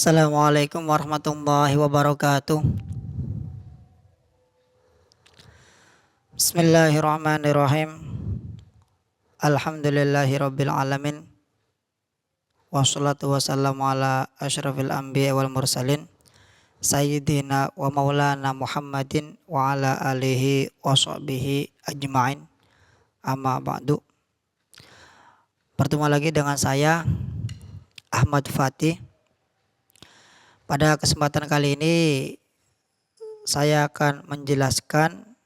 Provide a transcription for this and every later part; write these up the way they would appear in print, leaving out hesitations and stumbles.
Assalamualaikum warahmatullahi wabarakatuh. Bismillahirrahmanirrahim. Alhamdulillahi rabbil alamin. Wassalatu wassalamu ala asyrafil anbiya wal mursalin Sayyidina wa maulana Muhammadin wa ala alihi wa sahbihi ajma'in. Amma ba'du. Bertemu lagi dengan saya Ahmad Fatih. Pada kesempatan kali ini saya akan menjelaskan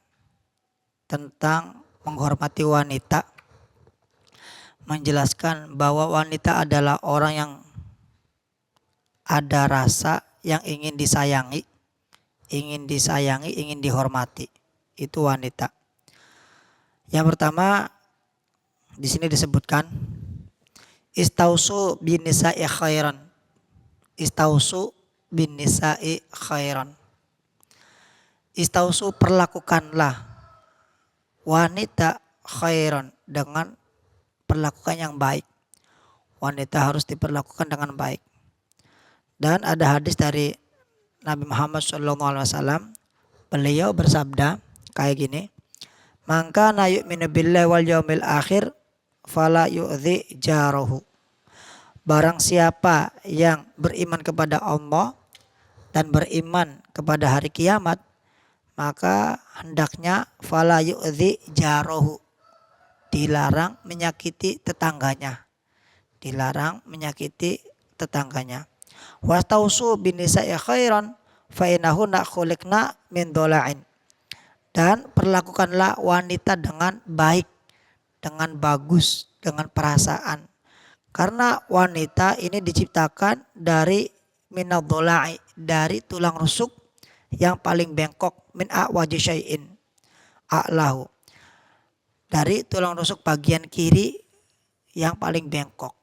tentang menghormati wanita, menjelaskan bahwa wanita adalah orang yang ada rasa yang ingin disayangi, ingin dihormati. Itu wanita. Yang pertama di sini disebutkan istausu bin nisa'i khairan. Istausu bin nisa'i khairan. Istausu, perlakukanlah wanita khairan, dengan perlakukan yang baik. Wanita harus diperlakukan dengan baik. Dan ada hadis dari Nabi Muhammad SAW. Beliau bersabda kayak gini, "Man kana yu'minu billahi wal yaumil akhir fala yu'dhi jarahu." Barang siapa yang beriman kepada Allah dan beriman kepada hari kiamat, maka hendaknya fala yu'dhi jarahu, dilarang menyakiti tetangganya. Dilarang menyakiti tetangganya. Wastausu bin nisa'i khairan fa innahunna khuliqna min dhala'in. Dan perlakukanlah wanita dengan baik, dengan bagus, dengan perasaan. Karena wanita ini diciptakan dari minadh-dhala'i, dari tulang rusuk yang paling bengkok, min a'waji syai'in a'lahu, dari tulang rusuk bagian kiri yang paling bengkok,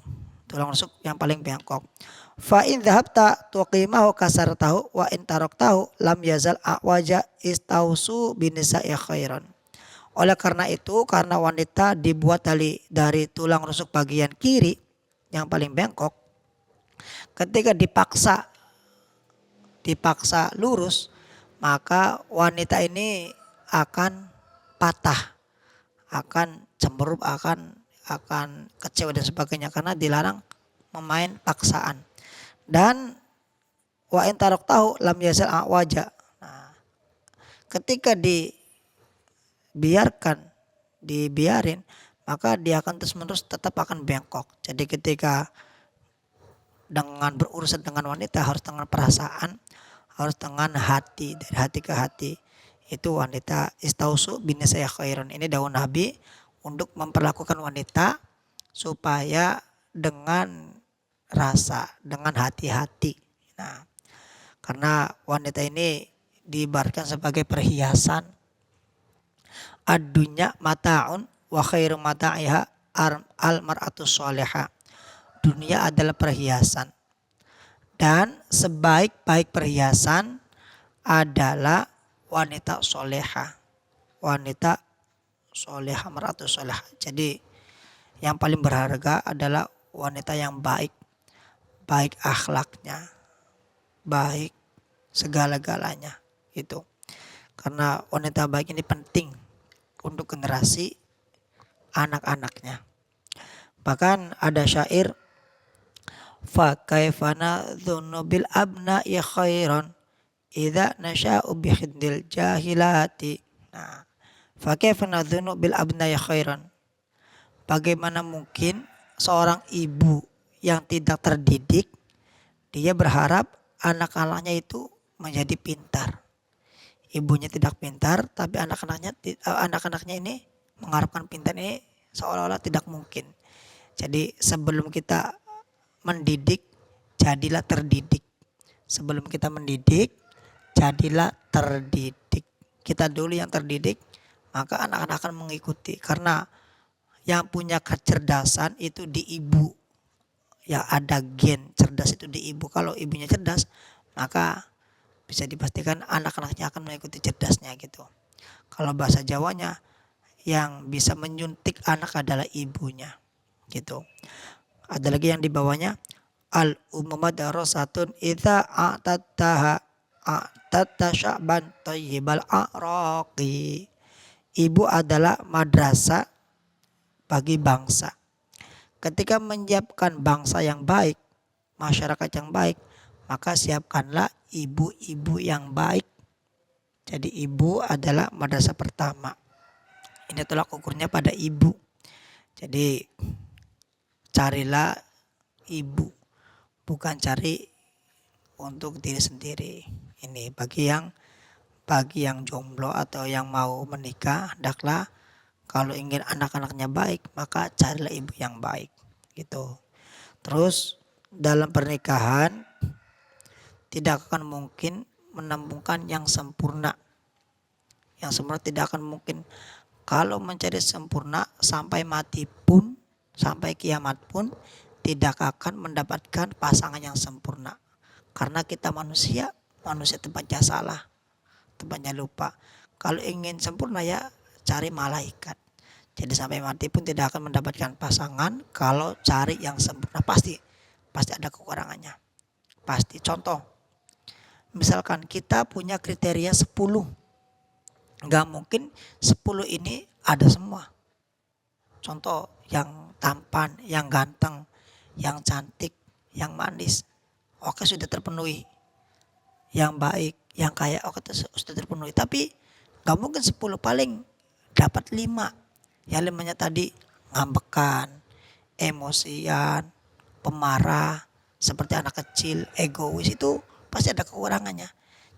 tulang rusuk yang paling bengkok. Fa in dhahabta tuqimahu kasartahu wa in taraktahu lam yazal a'waja istausu binisa'i khairan. Oleh karena itu, karena wanita dibuat dari tulang rusuk bagian kiri yang paling bengkok, ketika dipaksa lurus, maka wanita ini akan patah, akan cemberut, akan kecewa dan sebagainya, karena dilarang memain paksaan. Dan wa in taraktahu lam yazal a'waja. Nah, ketika dibiarin, maka dia akan terus-menerus tetap akan bengkok. Jadi ketika dengan berurusan dengan wanita harus dengan perasaan, harus dengan hati, dari hati ke hati. Itu wanita. Istausu bin nisa'i khairan. Ini dawuh Nabi untuk memperlakukan wanita supaya dengan rasa, dengan hati-hati. Nah, karena wanita ini diibaratkan sebagai perhiasan. Ad-dunya mata'un wa khairu mata'iha al-mar'atus sholihah. Dunia adalah perhiasan, dan sebaik-baik perhiasan adalah wanita soleha. Wanita soleha, mar'atus sholihah. Jadi yang paling berharga adalah wanita yang baik, baik akhlaknya, baik segala-galanya. Itu karena wanita baik ini penting untuk generasi anak-anaknya. Bahkan ada syair, fa kaifa nadhunnu bil abna'i khairan idza nasha'u bi khidil jahilati. Nah, fa kaifa nadhunnu bil abna'i khairan. Bagaimana mungkin seorang ibu yang tidak terdidik, dia berharap anak-anaknya itu menjadi pintar. Ibunya tidak pintar, tapi anak-anaknya ini mengharapkan pintar, ini seolah-olah tidak mungkin. Jadi sebelum kita mendidik, jadilah terdidik. Sebelum kita mendidik, jadilah terdidik. Kita dulu yang terdidik, maka anak-anak akan mengikuti. Karena yang punya kecerdasan itu di ibu. Ya, ada gen cerdas itu di ibu. Kalau ibunya cerdas, maka bisa dipastikan anak-anaknya akan mengikuti cerdasnya gitu. Kalau bahasa Jawanya, yang bisa menyuntik anak adalah ibunya gitu. Ada lagi yang di bawahnya, al umuma darasatun idza a'tatta sya'ban thayyibal a'raqi. Ibu adalah madrasah bagi bangsa. Ketika menyiapkan bangsa yang baik, masyarakat yang baik, maka siapkanlah ibu-ibu yang baik. Jadi ibu adalah madrasah pertama. Ini tolak ukurnya pada ibu. Jadi carilah ibu, bukan cari untuk diri sendiri. Ini bagi yang jomblo atau yang mau menikah, hendaklah kalau ingin anak-anaknya baik, maka carilah ibu yang baik. Gitu. Terus dalam pernikahan tidak akan mungkin menemukan yang sempurna. Yang sempurna tidak akan mungkin. Kalau mencari sempurna sampai mati pun, sampai kiamat pun tidak akan mendapatkan pasangan yang sempurna. Karena kita manusia tempatnya salah, tempatnya lupa. Kalau ingin sempurna ya cari malaikat. Jadi sampai mati pun tidak akan mendapatkan pasangan kalau cari yang sempurna. Pasti ada kekurangannya. Pasti. Contoh, misalkan kita punya kriteria 10. Gak mungkin 10 ini ada semua. Contoh, yang tampan, yang ganteng, yang cantik, yang manis, oke sudah terpenuhi. Yang baik, yang kaya, oke sudah terpenuhi. Tapi gak mungkin 10, paling dapat 5. Yang 5-nya tadi ngambekan, emosian, pemarah, seperti anak kecil, egois, itu pasti ada kekurangannya.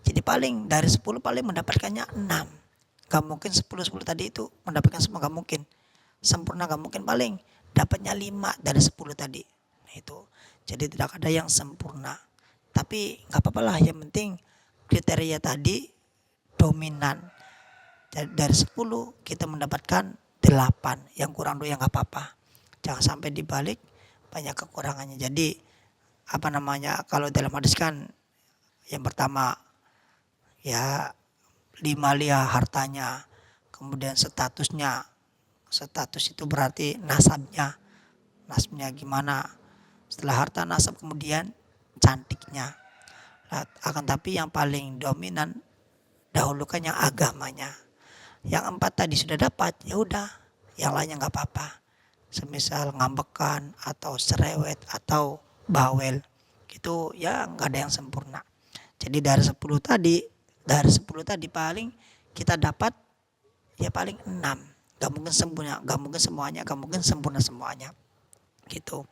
Jadi paling dari 10 paling mendapatkannya 6. Gak mungkin 10 tadi itu mendapatkan semua, gak mungkin. Sempurna gak mungkin, paling dapatnya 5 dari 10 tadi. Nah itu. Jadi tidak ada yang sempurna. Tapi gak apa-apa lah, yang penting kriteria tadi dominan. Dari 10 kita mendapatkan 8. Yang kurang 2 yang gak apa-apa. Jangan sampai dibalik banyak kekurangannya. Jadi kalau dalam hadis kan yang pertama ya 5 hartanya, kemudian statusnya. Status itu berarti nasabnya gimana. Setelah harta, nasab, kemudian cantiknya. Akan tapi yang paling dominan dahulukan yang agamanya. Yang 4 tadi sudah dapat, ya udah, yang lainnya nggak apa-apa. Semisal ngambekan atau cerewet atau bawel, gitu ya nggak ada yang sempurna. Jadi dari 10 tadi paling kita dapat ya paling 6. Gak mungkin sempurna, gak mungkin semuanya, gak mungkin sempurna semuanya. Gitu.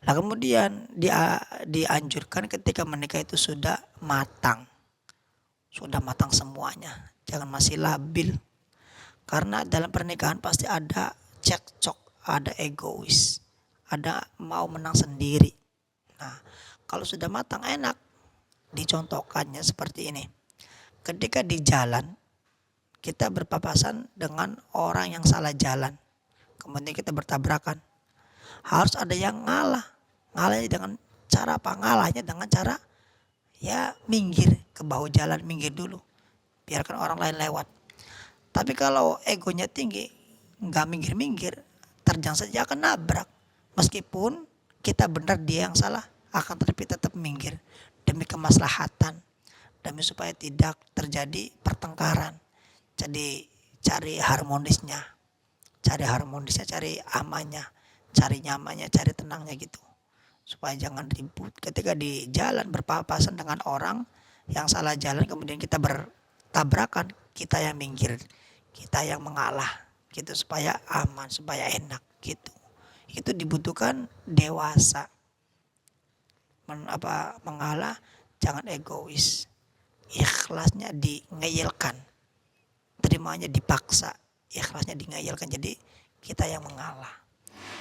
Nah kemudian dianjurkan ketika menikah itu sudah matang. Sudah matang semuanya. Jangan masih labil. Karena dalam pernikahan pasti ada cekcok, ada egois, ada mau menang sendiri. Nah kalau sudah matang enak. Dicontohkannya seperti ini. Ketika di jalan kita berpapasan dengan orang yang salah jalan, kemudian kita bertabrakan, harus ada yang ngalah. Ngalahnya dengan cara apa? Ngalahnya dengan cara ya minggir ke bahu jalan, minggir dulu, biarkan orang lain lewat. Tapi kalau egonya tinggi, nggak minggir-minggir, terjang saja akan nabrak. Meskipun kita benar, dia yang salah, akan tetap minggir demi kemaslahatan, demi supaya tidak terjadi pertengkaran. Jadi cari harmonisnya, cari amannya, cari nyamannya, cari tenangnya gitu. Supaya jangan ribut. Ketika di jalan berpapasan dengan orang yang salah jalan, kemudian kita bertabrakan, kita yang minggir, kita yang mengalah gitu, supaya aman, supaya enak gitu. Itu dibutuhkan dewasa. Mengalah, jangan egois. Ikhlasnya dingeyelkan, terimanya dipaksa, ikhlasnya dingeyelkan. Jadi kita yang mengalah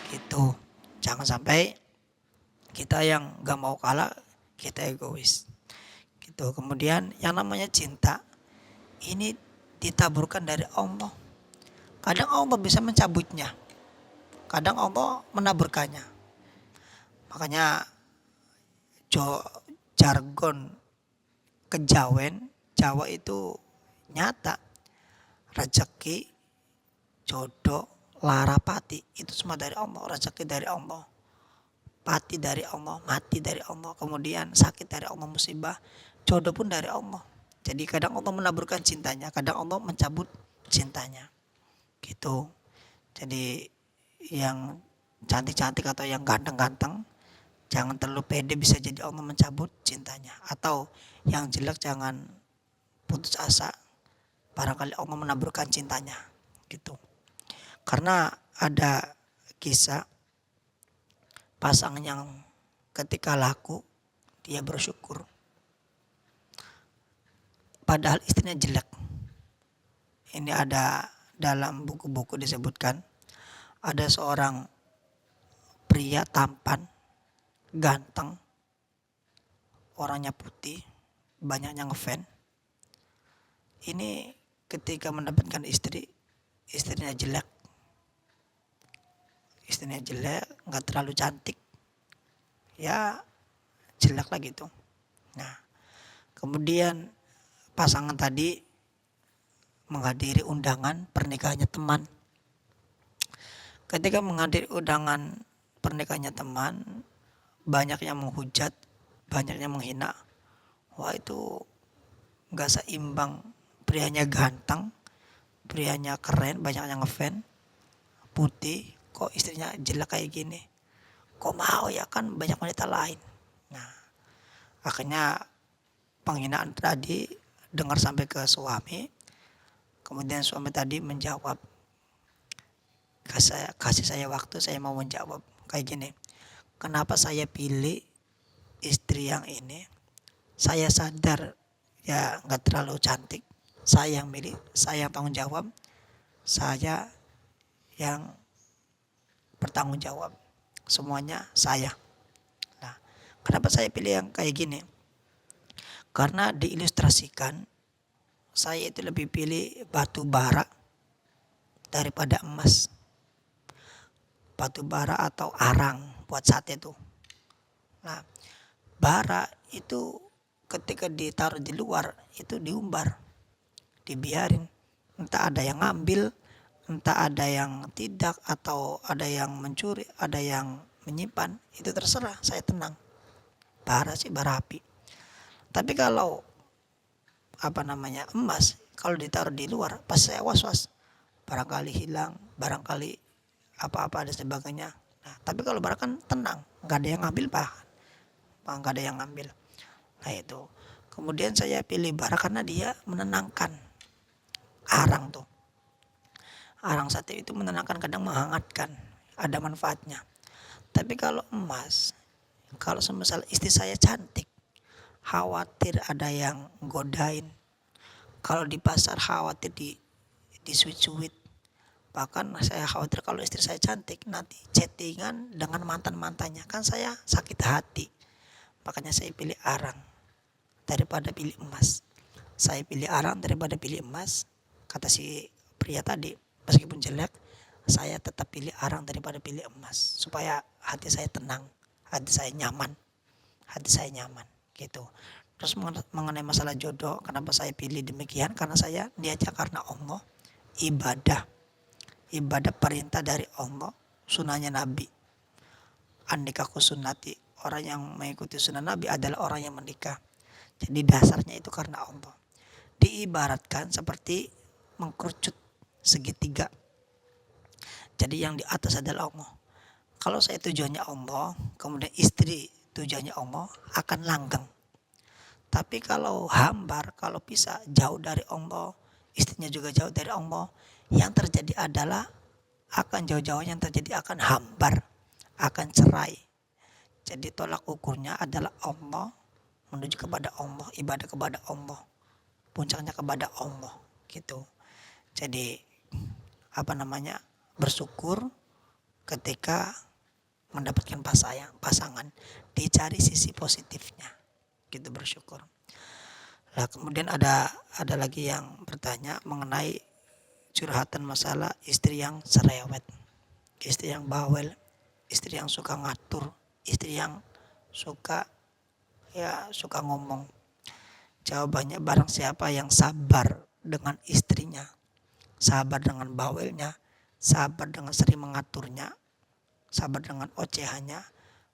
gitu. Jangan sampai kita yang gak mau kalah, kita egois gitu. Kemudian yang namanya cinta ini ditaburkan dari Allah. Kadang Allah bisa mencabutnya, kadang Allah menaburkannya. Makanya jargon kejawen Jawa itu nyata. Rezeki, jodoh, larapati itu semua dari Allah. Rezeki dari Allah, pati dari Allah, mati dari Allah, kemudian sakit dari Allah, musibah, jodoh pun dari Allah. Jadi kadang Allah menaburkan cintanya, kadang Allah mencabut cintanya. Gitu. Jadi yang cantik-cantik atau yang ganteng-ganteng jangan terlalu pede, bisa jadi Allah mencabut cintanya. Atau yang jelek jangan putus asa, barangkali Allah menaburkan cintanya. Gitu. Karena ada kisah pasangan yang ketika laku dia bersyukur, padahal istrinya jelek. Ini ada dalam buku-buku disebutkan, ada seorang pria tampan, ganteng, orangnya putih, banyaknya ngefans. Ini ketika mendapatkan istrinya jelek. Istrinya jelek, nggak terlalu cantik, ya jelek lah gitu. Nah, kemudian pasangan tadi menghadiri undangan pernikahannya teman. Ketika menghadiri undangan pernikahannya teman, banyak yang menghujat, banyak yang menghina. Wah, itu nggak seimbang. Prianya ganteng, prianya keren, banyak yang ngefans, putih, kok istrinya jelek kayak gini. Kok mau ya, kan banyak wanita lain. Nah, akhirnya penghinaan tadi dengar sampai ke suami. Kemudian suami tadi menjawab, kasih saya waktu, saya mau menjawab kayak gini. Kenapa saya pilih istri yang ini? Saya sadar ya nggak terlalu cantik. Saya yang milih, saya yang tanggung jawab, saya yang bertanggung jawab. Semuanya saya. Nah, kenapa saya pilih yang kayak gini? Karena diilustrasikan, saya itu lebih pilih batu bara daripada emas. Batu bara atau arang buat sate itu. Nah, bara itu ketika ditaruh di luar itu diumbar, dibiarin. Entah ada yang ngambil, entah ada yang tidak, atau ada yang mencuri, ada yang menyimpan, itu terserah, saya tenang. Bara sih bara api. Tapi kalau emas, kalau ditaruh di luar pas saya was-was, barangkali hilang, barangkali apa-apa dan sebagainya. Nah, tapi kalau bara kan tenang, nggak ada yang ngambil, nggak ada yang ngambil. Nah itu. Kemudian saya pilih bara karena dia menenangkan. Arang tuh, arang sate itu menenangkan, kadang menghangatkan, ada manfaatnya. Tapi kalau emas, kalau semisal istri saya cantik, khawatir ada yang godain. Kalau di pasar khawatir di suit-suit. Bahkan saya khawatir kalau istri saya cantik nanti chattingan dengan mantan-mantannya, kan saya sakit hati. Makanya saya pilih arang daripada pilih emas. Saya pilih arang daripada pilih emas. Kata si pria tadi, meskipun jelek, saya tetap pilih arang daripada pilih emas. Supaya hati saya tenang, hati saya nyaman, gitu. Terus mengenai masalah jodoh, kenapa saya pilih demikian? Karena saya diajak karena Allah, ibadah perintah dari Allah, sunnahnya Nabi. Andikaku sunnati, orang yang mengikuti sunnah Nabi adalah orang yang menikah. Jadi dasarnya itu karena Allah. Diibaratkan seperti mengkerucut segitiga. Jadi yang di atas adalah Allah. Kalau saya tujuannya Allah, kemudian istri tujuannya Allah, akan langgeng. Tapi kalau hambar, kalau pisah, jauh dari Allah, istrinya juga jauh dari Allah, yang terjadi adalah akan jauh-jauh, yang terjadi akan hambar, akan cerai. Jadi tolak ukurnya adalah Allah, menuju kepada Allah, ibadah kepada Allah, puncaknya kepada Allah, gitu. Jadi bersyukur ketika mendapatkan pasangan, dicari sisi positifnya, gitu, bersyukur. Nah, kemudian ada lagi yang bertanya mengenai curhatan masalah istri yang cerewet, istri yang bawel, istri yang suka ngatur, istri yang suka ngomong. Jawabannya, barang siapa yang sabar dengan istrinya, sabar dengan bawelnya, sabar dengan sering mengaturnya, sabar dengan ocehannya,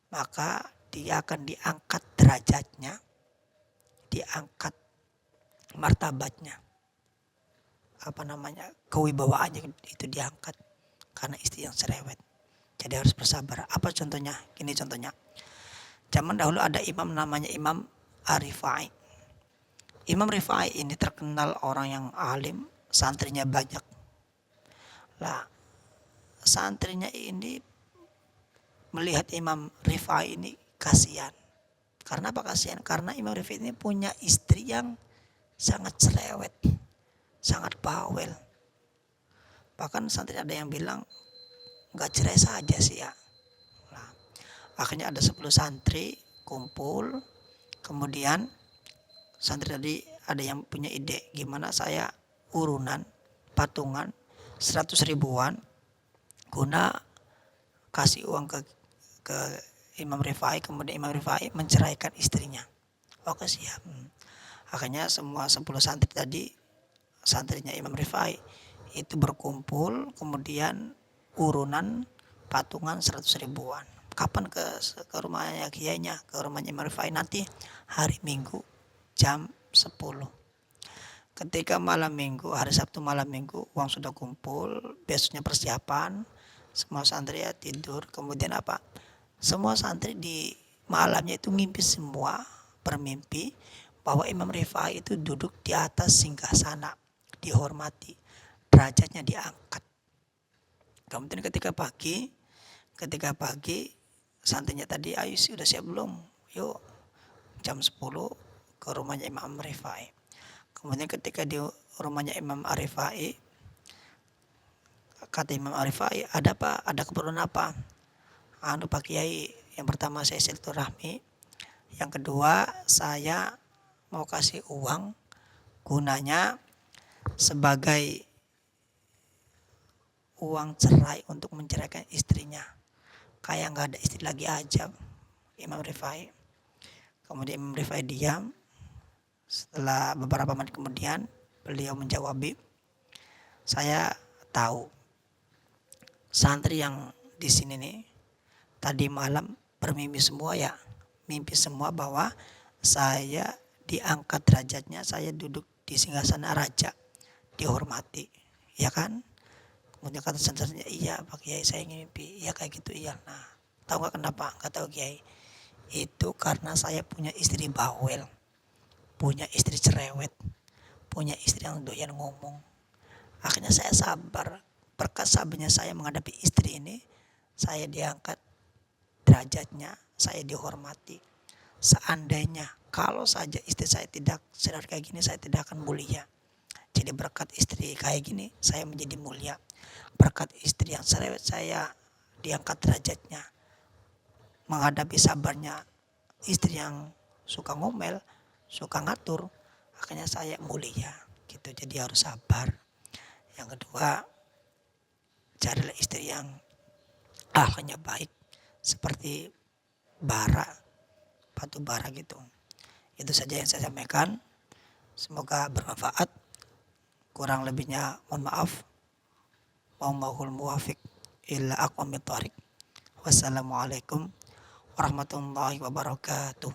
maka dia akan diangkat derajatnya, diangkat martabatnya, kewibawaannya itu diangkat karena istri yang cerewet. Jadi harus bersabar. Apa contohnya? Gini contohnya. Zaman dahulu ada imam namanya Imam Ar-Rifai. Imam Rifai ini terkenal orang yang alim, santrinya banyak. Lah, santrinya ini melihat Imam Rifai ini kasihan. Karena apa kasihan? Karena Imam Rifai ini punya istri yang sangat cerewet, sangat bawel. Bahkan santri ada yang bilang nggak cerai saja sih ya. Nah, akhirnya ada 10 santri kumpul, kemudian santri tadi ada yang punya ide gimana saya urunan patungan 100 ribuan guna kasih uang ke Imam Rifai, kemudian Imam Rifai menceraikan istrinya. Oke siap. Akhirnya semua 10 santri tadi, santrinya Imam Rifai itu berkumpul, kemudian urunan patungan 100 ribuan. Kapan ke rumahnya kiainya, ke rumahnya Imam Rifai? Nanti hari Minggu jam 10. Ketika malam Minggu, hari Sabtu malam Minggu, uang sudah kumpul, besoknya persiapan, semua santri ya tidur. Kemudian apa? Semua santri di malamnya itu mimpi semua, bermimpi bahwa Imam Rifai itu duduk di atas singgasana, dihormati, derajatnya diangkat. Kemudian ketika pagi santrinya tadi, ayo sudah siap belum? Yuk jam 10 ke rumahnya Imam Rifai. Kemudian ketika di rumahnya Imam Rifai, kata Imam Rifai, ada apa? Ada keperluan apa? Pak Kiai, yang pertama saya silaturahmi, yang kedua saya mau kasih uang gunanya sebagai uang cerai untuk menceraikan istrinya. Kayak nggak ada istri lagi aja Imam Rifai. Kemudian Imam Rifai diam. Setelah beberapa menit kemudian beliau menjawab, saya tahu santri yang di sini nih tadi malam bermimpi semua ya, mimpi semua bahwa saya diangkat derajatnya, saya duduk di singgasana raja, dihormati, ya kan? Kemudian kata santrinya, iya Pak Kiai saya mimpi, ya kayak gitu iya. Nah, tahu nggak kenapa? Nggak tahu Kiai. Itu karena saya punya istri bawel, punya istri cerewet, punya istri yang doyan ngomong. Akhirnya saya sabar. Berkat sabarnya saya menghadapi istri ini, saya diangkat derajatnya, saya dihormati. Seandainya kalau saja istri saya tidak sadar kayak gini, saya tidak akan mulia. Jadi berkat istri kayak gini, saya menjadi mulia. Berkat istri yang cerewet, saya diangkat derajatnya. Menghadapi sabarnya istri yang suka ngomel, suka ngatur, akhirnya saya mulia. Gitu. Jadi harus sabar. Yang kedua, carilah istri yang akhirnya baik, seperti bara, batu bara gitu. Itu saja yang saya sampaikan. Semoga bermanfaat. Kurang lebihnya mohon maaf. Wallahul muwaffiq illa aqwamit thoriq. Wassalamualaikum warahmatullahi wabarakatuh.